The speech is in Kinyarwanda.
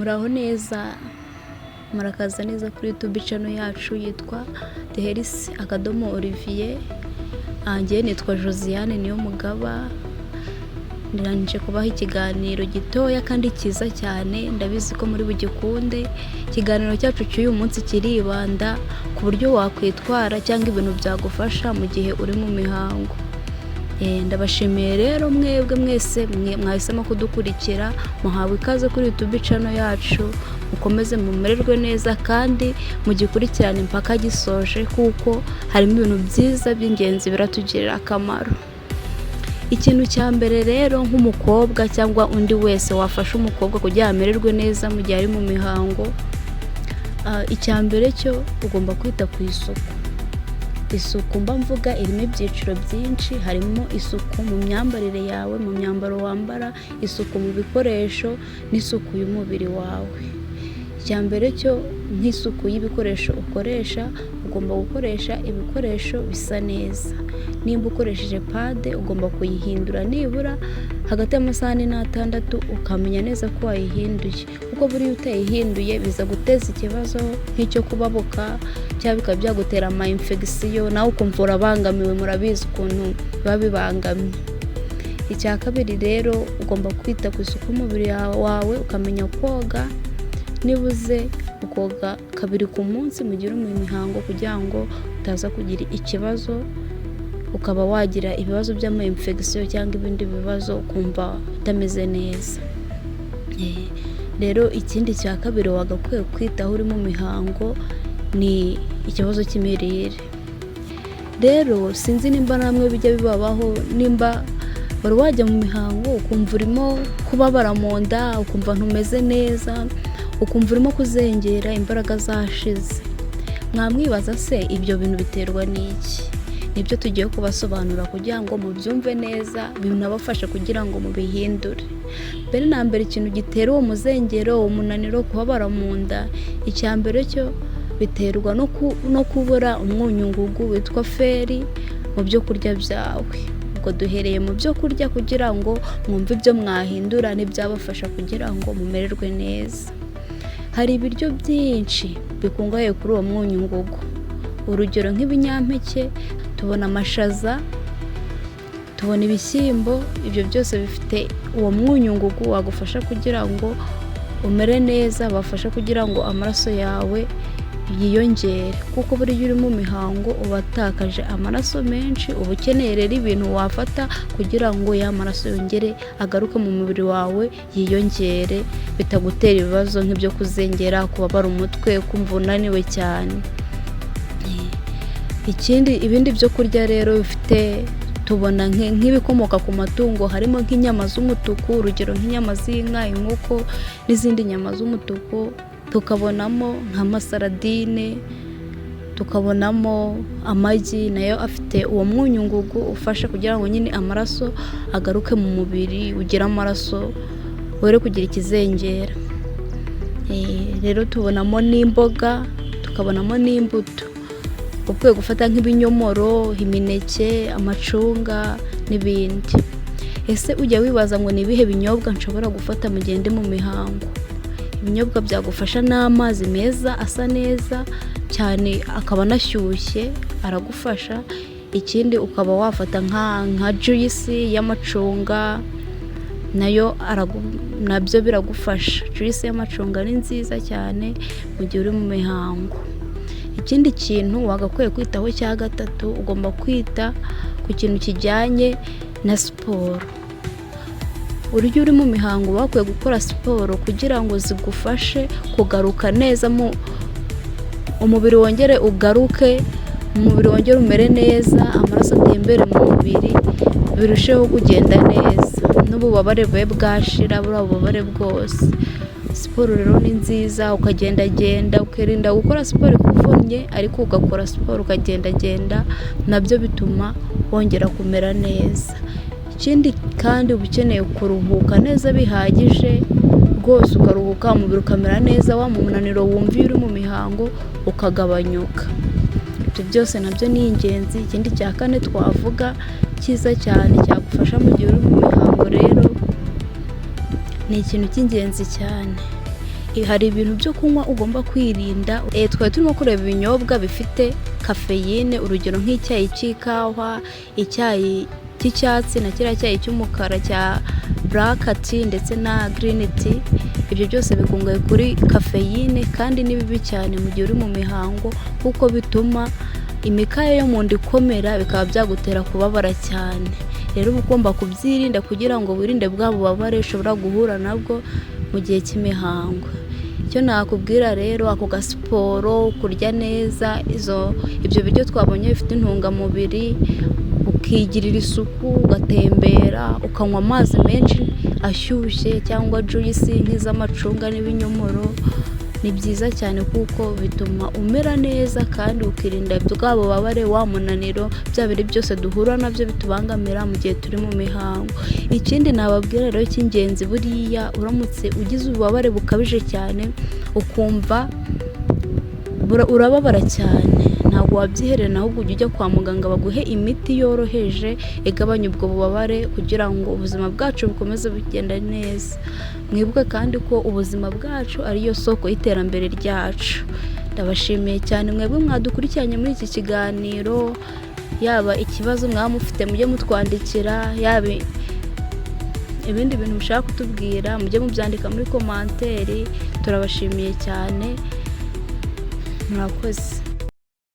Muraho neza, murakaza neza kuri YouTube channel yacu yitwa The Health Olivier. Njye nitwa Josiane Niyomugaba. Ndirangije kubaha ikiganiro gitoya kandi cyiza cyane, ndabizi ko muri bugikunde. Ikiganiro cyacu cy'uyu munsi kiribanda ku buryo wakwitwara cyangwa ibintu byagufasha mu gihe uri mu mihango. Ndabashimiye rero mwebwe mwese mwahisemo kudukurikira, muhawe ikaze kuri YouTube channel yacu. Mukomeze mumererwe neza kandi mugikurikirane mpaka gisoje, kuko harimo ibintu byiza by'ingenzi biratugirira akamaro. Ikintu cya mbere rero, nk'umukobwa cyangwa undi wese wafasha umukobwa kugira amererwe neza mu gihe ari mu mihango, icya mbere cyo ugomba kwita ku isuku. Isuku mba mvuga irimo ibyiciro byinshi, harimo isuku mu myambarire yawe, mu myambaro wambara, isuku mu bikoresho n'isuku y'umubiri wawe. Icya mbere cyo, nk'isuku y'ibikoresho ukoresha, ugomba gukoresha ibikoresho bisa neza. Nimba ukoresheje pade ugomba kuyihindura nibura hagati y'amasaha 4 n'6, ukamenya neza ko wayihinduye, kuko buriya utayihinduye biza guteza ikibazo nk'icyo kubabuka cyangwa bikaba byagutera ama infection, nawe ukumva urabangamiwe. Murabizi ukuntu biba bibangamye. Icya kabiri rero, ugomba kwita ku isuku y'umubiri wawe, ukamenya koga, nibuze ukoga 2 ku munsi mu gihe uri mu mihango, kugira ngo utaza kugira ikibazo ukaba wagira ibibazo by'ama infection cyangwa ibindi bibazo ukumva utameze neza. Rero ikindi cya kabiri wagakwiye kwitaho uri mu mihango ni ikibazo cy'imirire. Rero sinzi nimba namwe bijya bibabaho, nimba bari wajya mu mihango ukumva urimo kubabara mu nda, ukumva ntumeze neza, ukumva urimo kuzengera, imbaraga zashize. Mwamwibaza se ibyo bintu biterwa n'iki? Nibyo tugiye kubasobanura kugira ngo mubyumve neza, binabafashe kugira ngo mubihindure. Mbere na mbere, ikintu gitera uwo muzengero, umunaniro, kubabara mu nda, icya mbere cyo biterwa no kubura umwunyungugu witwa feri mu byo kurya byawe. Ubwo duhereye mu byo kurya kugira ngo mwumve ibyo mwahindura n'ibyabafasha kugira ngo mumererwe neza. Hari ibiryo byinshi bikungahaye kuri uwo mwunyungugu. Urugero nk'ibinyampeke, tubona amashaza, tubona ibishyimbo. Ibyo byose bifite uwo mwunyungugu wagufasha kugira ngo umere neza, bafasha kugira ngo amaraso yawe yiyongere, kuko buri gihe uri mu mihango uba watakaje amaraso menshi. Uba ukeneye rero ibintu wafata kugira ngo ya maraso yongere agaruke mu mubiri wawe, yiyongere, bitagutera ibibazo nk'ibyo kuzengera, kubabara umutwe, kumva unaniwe cyane. Ibindi byo kurya rero bifite, tubona nk'ibikomoka ku matungo, harimo nk'inyama z'umutuku, urugero nk'inyama z'inka, inkoko n'izindi nyama z'umutuku. Tukabonamo nk'amasaradine, tukabonamo amagi, nayo afite uwo mwunyungugu ufasha kugira ngo nyine amaraso agaruke mu mubiri, ugire amaraso, were kugira ikizengera. Rero tubonamo n'imboga, tukabonamo n'imbuto. Ukwiye gufata nk'ibinyomoro, imineke, amacunga n'ibindi. Ese ujya wibaza ngo ni ibihe binyobwa nshobora gufata mu gihe ndi mu mihango? Ibinyobwa byagufasha n'amazi meza asa neza cyane, akaba anashyushye, aragufasha. Ikindi ukaba wafata nka juice y'amacunga, nabyo biragufasha. Juice y'amacunga ni nziza cyane mu gihe uri mu mihango. Ikindi kintu wagakwiye kwitaho cya gatatu, ugomba kwita ku kintu kijyanye na siporo. Uryo uri mu mihango bakwiye gukora siporo kugira ngo zigufashe kugaruka neza, umubiri wongere ugaruke, umubiri wongere umere neza, amaraso atembere mu mubiri, birusheho kugenda neza, n'ububabare bwe bwashira, buriya bubabare bwose. Siporo rero ni nziza, ukagendagenda, ukirinda gukora siporo ikuvunnye, ariko ugakora siporo ukagendagenda, nabyo bituma wongera kumera neza. Ikindi kandi uba ukeneye kuruhuka neza bihagije rwose, ukaruhuka, umubiri ukamera neza, wa munaniro wumva iyo uri mu mihango ukagabanyuka. Ibyo byose nabyo ni ingenzi. Ikindi cya kane twavuga cyiza cyane cyagufasha mu gihe uri mu mihango rero, ni ikintu cy'ingenzi cyane. hari ibintu byo kunywa ugomba kwirinda. Twari turimo kureba ibinyobwa bifite kafeyine, urugero nk'icyayi cy'ikawa, icyayi cy'icyatsi na kiriya cyayi cy'umukara cya black tea ndetse na green tea. Ibyo byose bikungahaye kuri kafeyine kandi ni bibi cyane mu gihe uri mu mihango, kuko bituma imikaya yo mu nda ikomera, bikaba byagutera kubabara cyane. Rero uba ugomba kubyirinda kugira ngo wirinde bwa bubabare ushobora guhura nabwo mu gihe cy'imihango. Icyo nakubwira rero, ako gasiporo, kurya neza, ibyo biryo twabonye bifite intungamubiri, ukigirira isuku, ugatembera, ukanywa amazi menshi ashyushye cyangwa juice nk'iz'amacunga n'ibinyomoro, ni byiza cyane kuko bituma umera neza kandi ukirinda bwa bubabare, wa munaniro, bya biri byose duhura nabyo bitubangamira mu gihe turi mu mihango. Ikindi nababwira rero cy'ingenzi, buriya uramutse ugize ububabare bukabije cyane ukumva urababara cyane, ntabwo wabyihererana, ahubwo ujya kwa muganga baguhe imiti yoroheje igabanya ubwo bubabare kugira ngo ubuzima bwacu bukomeze bugenda neza. Mwibuke kandi ko ubuzima bwacu ariyo soko y'iterambere ryacu. Ndabashimiye cyane mwebwe mwadukurikiranye muri iki kiganiro, yaba ikibazo mwaba mufite mujye mutwandikira, yaba ibindi bintu mushaka kutubwira mujye mubyandika muri komanteri. Turabashimiye cyane, murakoze.